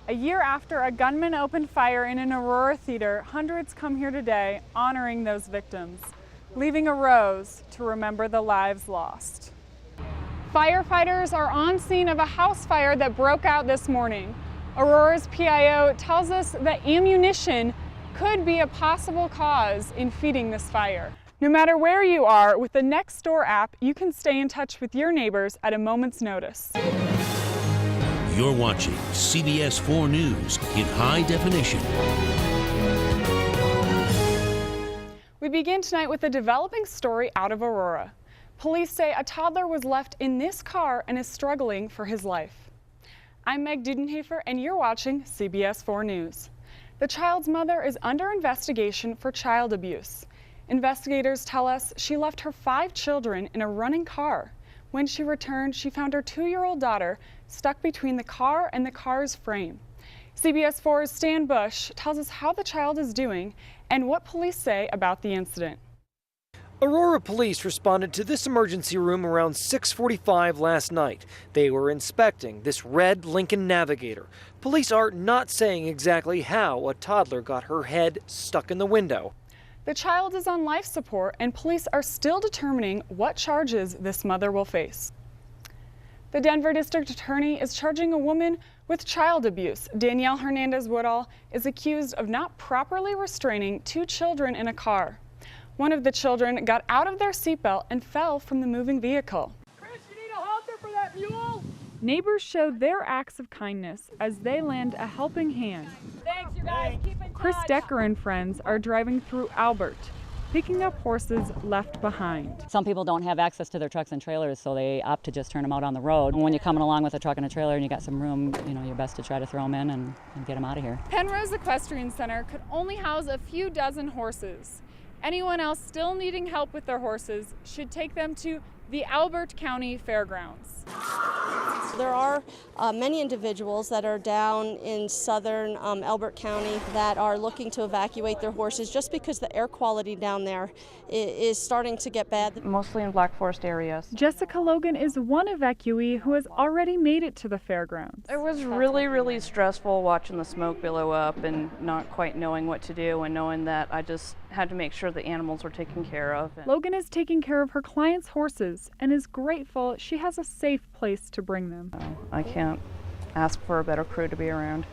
A year after a gunman opened fire in an Aurora theater, hundreds come here today honoring those victims, leaving a rose to remember the lives lost. Firefighters are on scene of a house fire that broke out this morning. Aurora's PIO tells us that ammunition could be a possible cause in feeding this fire. No matter where you are, with the Nextdoor app, you can stay in touch with your neighbors at a moment's notice. You're watching CBS 4 News in high definition. We begin tonight with a developing story out of Aurora. Police say a toddler was left in this car and is struggling for his life. I'm Meg Dudenhofer, and you're watching CBS 4 News. The child's mother is under investigation for child abuse. Investigators tell us she left her 5 children in a running car. When she returned, she found her 2-year-old daughter stuck between the car and the car's frame. CBS 4's Stan Bush tells us how the child is doing and what police say about the incident. Aurora police responded to this emergency room around 6:45 last night. They were inspecting this red Lincoln Navigator. Police are not saying exactly how a toddler got her head stuck in the window. The child is on life support, and police are still determining what charges this mother will face. The Denver District Attorney is charging a woman with child abuse. Danielle Hernandez-Woodall is accused of not properly restraining 2 children in a car. One of the children got out of their seatbelt and fell from the moving vehicle. Chris, you need a halter for that mule? Neighbors show their acts of kindness as they lend a helping hand. Thanks, you guys. Keep in touch. Chris Decker and friends are driving through Albert, picking up horses left behind. Some people don't have access to their trucks and trailers, so they opt to just turn them out on the road. And when you're coming along with a truck and a trailer and you got some room, you're best to try to throw them in and get them out of here. Penrose Equestrian Center could only house a few dozen horses. Anyone else still needing help with their horses should take them to the Albert County Fairgrounds. There are many individuals that are down in southern Albert County that are looking to evacuate their horses just because the air quality down there is starting to get bad. Mostly in Black Forest areas. Jessica Logan is one evacuee who has already made it to the fairgrounds. It was really stressful watching the smoke billow up and not quite knowing what to do, and knowing that I just had to make sure the animals were taken care of. Logan is taking care of her clients' horses and is grateful she has a safe place to bring them. I can't ask for a better crew to be around.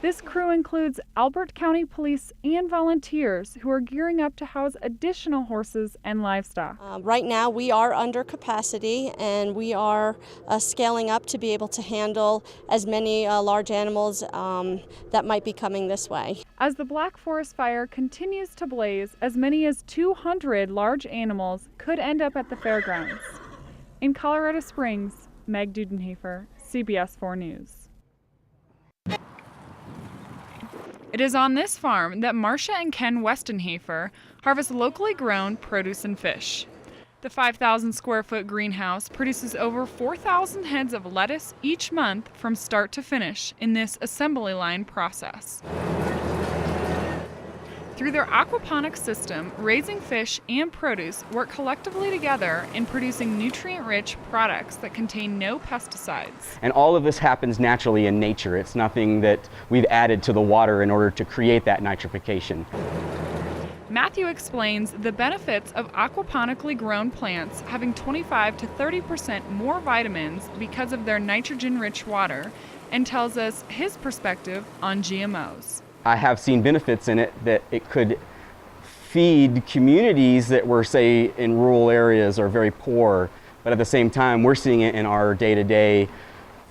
This crew includes Albert County Police and volunteers who are gearing up to house additional horses and livestock. Right now we are under capacity, and we are scaling up to be able to handle as many large animals that might be coming this way. As the Black Forest fire continues to blaze, as many as 200 large animals could end up at the fairgrounds. In Colorado Springs, Meg Dudenhofer, CBS 4 News. It is on this farm that Marcia and Ken Westenhofer harvest locally grown produce and fish. The 5,000 square foot greenhouse produces over 4,000 heads of lettuce each month from start to finish in this assembly line process. Through their aquaponics system, raising fish and produce work collectively together in producing nutrient-rich products that contain no pesticides. And all of this happens naturally in nature. It's nothing that we've added to the water in order to create that nitrification. Matthew explains the benefits of aquaponically grown plants having 25 to 30% more vitamins because of their nitrogen-rich water, and tells us his perspective on GMOs. I have seen benefits in it that it could feed communities that were, say, in rural areas or very poor, but at the same time, we're seeing it in our day-to-day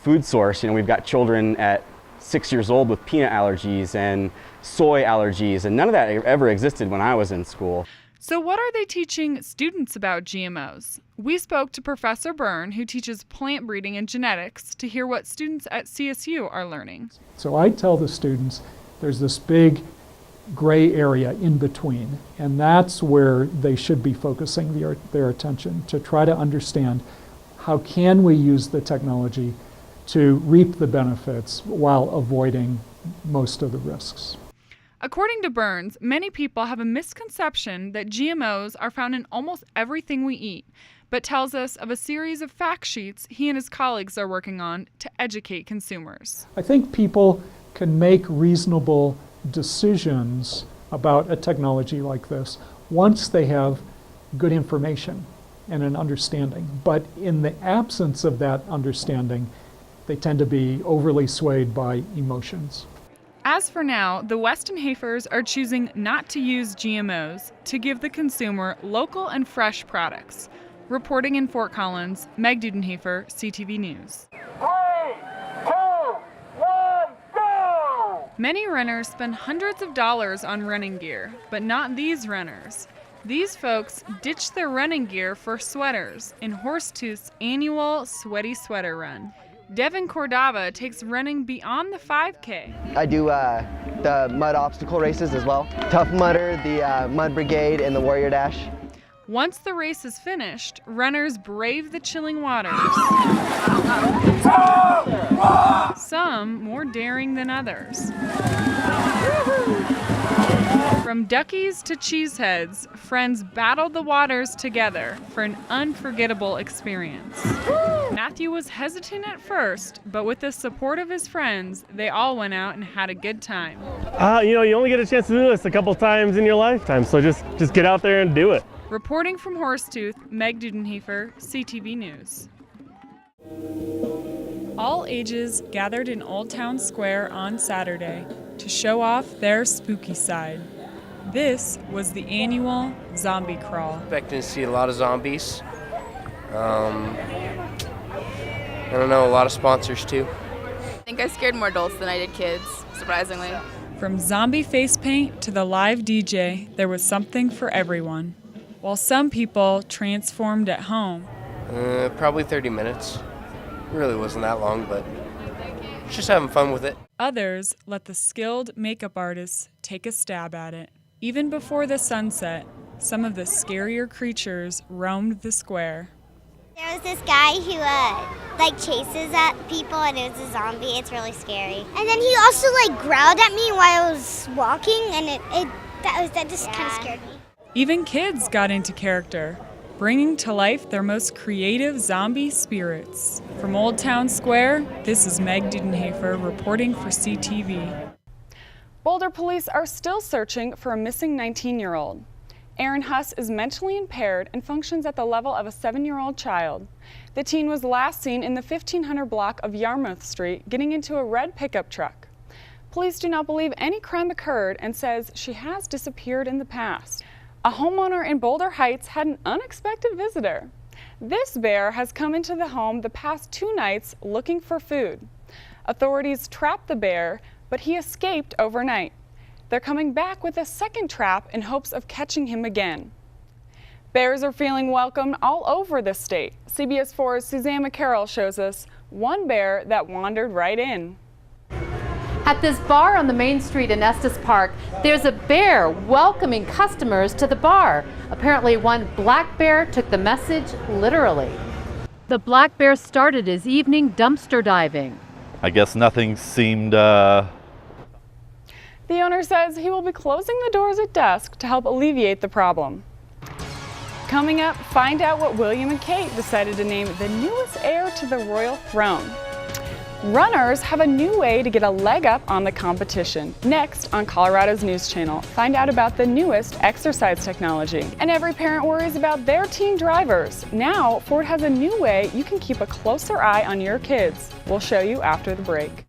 food source. We've got children at 6 years old with peanut allergies and soy allergies, and none of that ever existed when I was in school. So what are they teaching students about GMOs? We spoke to Professor Byrne, who teaches plant breeding and genetics, to hear what students at CSU are learning. So I tell the students there's this big gray area in between, and that's where they should be focusing their attention, to try to understand how can we use the technology to reap the benefits while avoiding most of the risks. According to Burns, many people have a misconception that GMOs are found in almost everything we eat, but tells us of a series of fact sheets he and his colleagues are working on to educate consumers. I think people can make reasonable decisions about a technology like this once they have good information and an understanding. But in the absence of that understanding, they tend to be overly swayed by emotions. As for now, the Weston Hafers are choosing not to use GMOs to give the consumer local and fresh products. Reporting in Fort Collins, Meg Dudenhafer, CTV News. 3, 2, 1, go! Many runners spend hundreds of dollars on running gear, but not these runners. These folks ditch their running gear for sweaters in Horsetooth's annual Sweaty Sweater Run. Devin Cordava takes running beyond the 5K. I do the mud obstacle races as well. Tough Mudder, the Mud Brigade, and the Warrior Dash. Once the race is finished, runners brave the chilling waters. Some more daring than others. From duckies to cheeseheads, friends battled the waters together for an unforgettable experience. Matthew was hesitant at first, but with the support of his friends, they all went out and had a good time. You only get a chance to do this a couple times in your lifetime, so just get out there and do it. Reporting from Horsetooth, Meg Dudenhafer, CTV News. All ages gathered in Old Town Square on Saturday to show off their spooky side. This was the annual Zombie Crawl. Expecting to see a lot of zombies. I don't know, a lot of sponsors too. I think I scared more adults than I did kids, surprisingly. From zombie face paint to the live DJ, there was something for everyone. While some people transformed at home. Probably 30 minutes. It really wasn't that long, but just having fun with it. Others let the skilled makeup artists take a stab at it. Even before the sunset, some of the scarier creatures roamed the square. There was this guy who chases at people, and it was a zombie. It's really scary. And then he also growled at me while I was walking, and that just kind of scared me. Even kids got into character, bringing to life their most creative zombie spirits. From Old Town Square, this is Meg Dudenhafer reporting for CTV. Boulder police are still searching for a missing 19-year-old. Aaron Huss is mentally impaired and functions at the level of a 7-year-old child. The teen was last seen in the 1500 block of Yarmouth Street getting into a red pickup truck. Police do not believe any crime occurred and says she has disappeared in the past. A homeowner in Boulder Heights had an unexpected visitor. This bear has come into the home the past 2 nights looking for food. Authorities trapped the bear, but he escaped overnight. They're coming back with a second trap in hopes of catching him again. Bears are feeling welcomed all over the state. CBS 4's Suzanne McCarroll shows us one bear that wandered right in. At this bar on the main street in Estes Park, there's a bear welcoming customers to the bar. Apparently one black bear took the message literally. The black bear started his evening dumpster diving. I guess nothing seemed The owner says he will be closing the doors at dusk to help alleviate the problem. Coming up, find out what William and Kate decided to name the newest heir to the royal throne. Runners have a new way to get a leg up on the competition. Next on Colorado's News Channel, find out about the newest exercise technology. And every parent worries about their teen drivers. Now, Ford has a new way you can keep a closer eye on your kids. We'll show you after the break.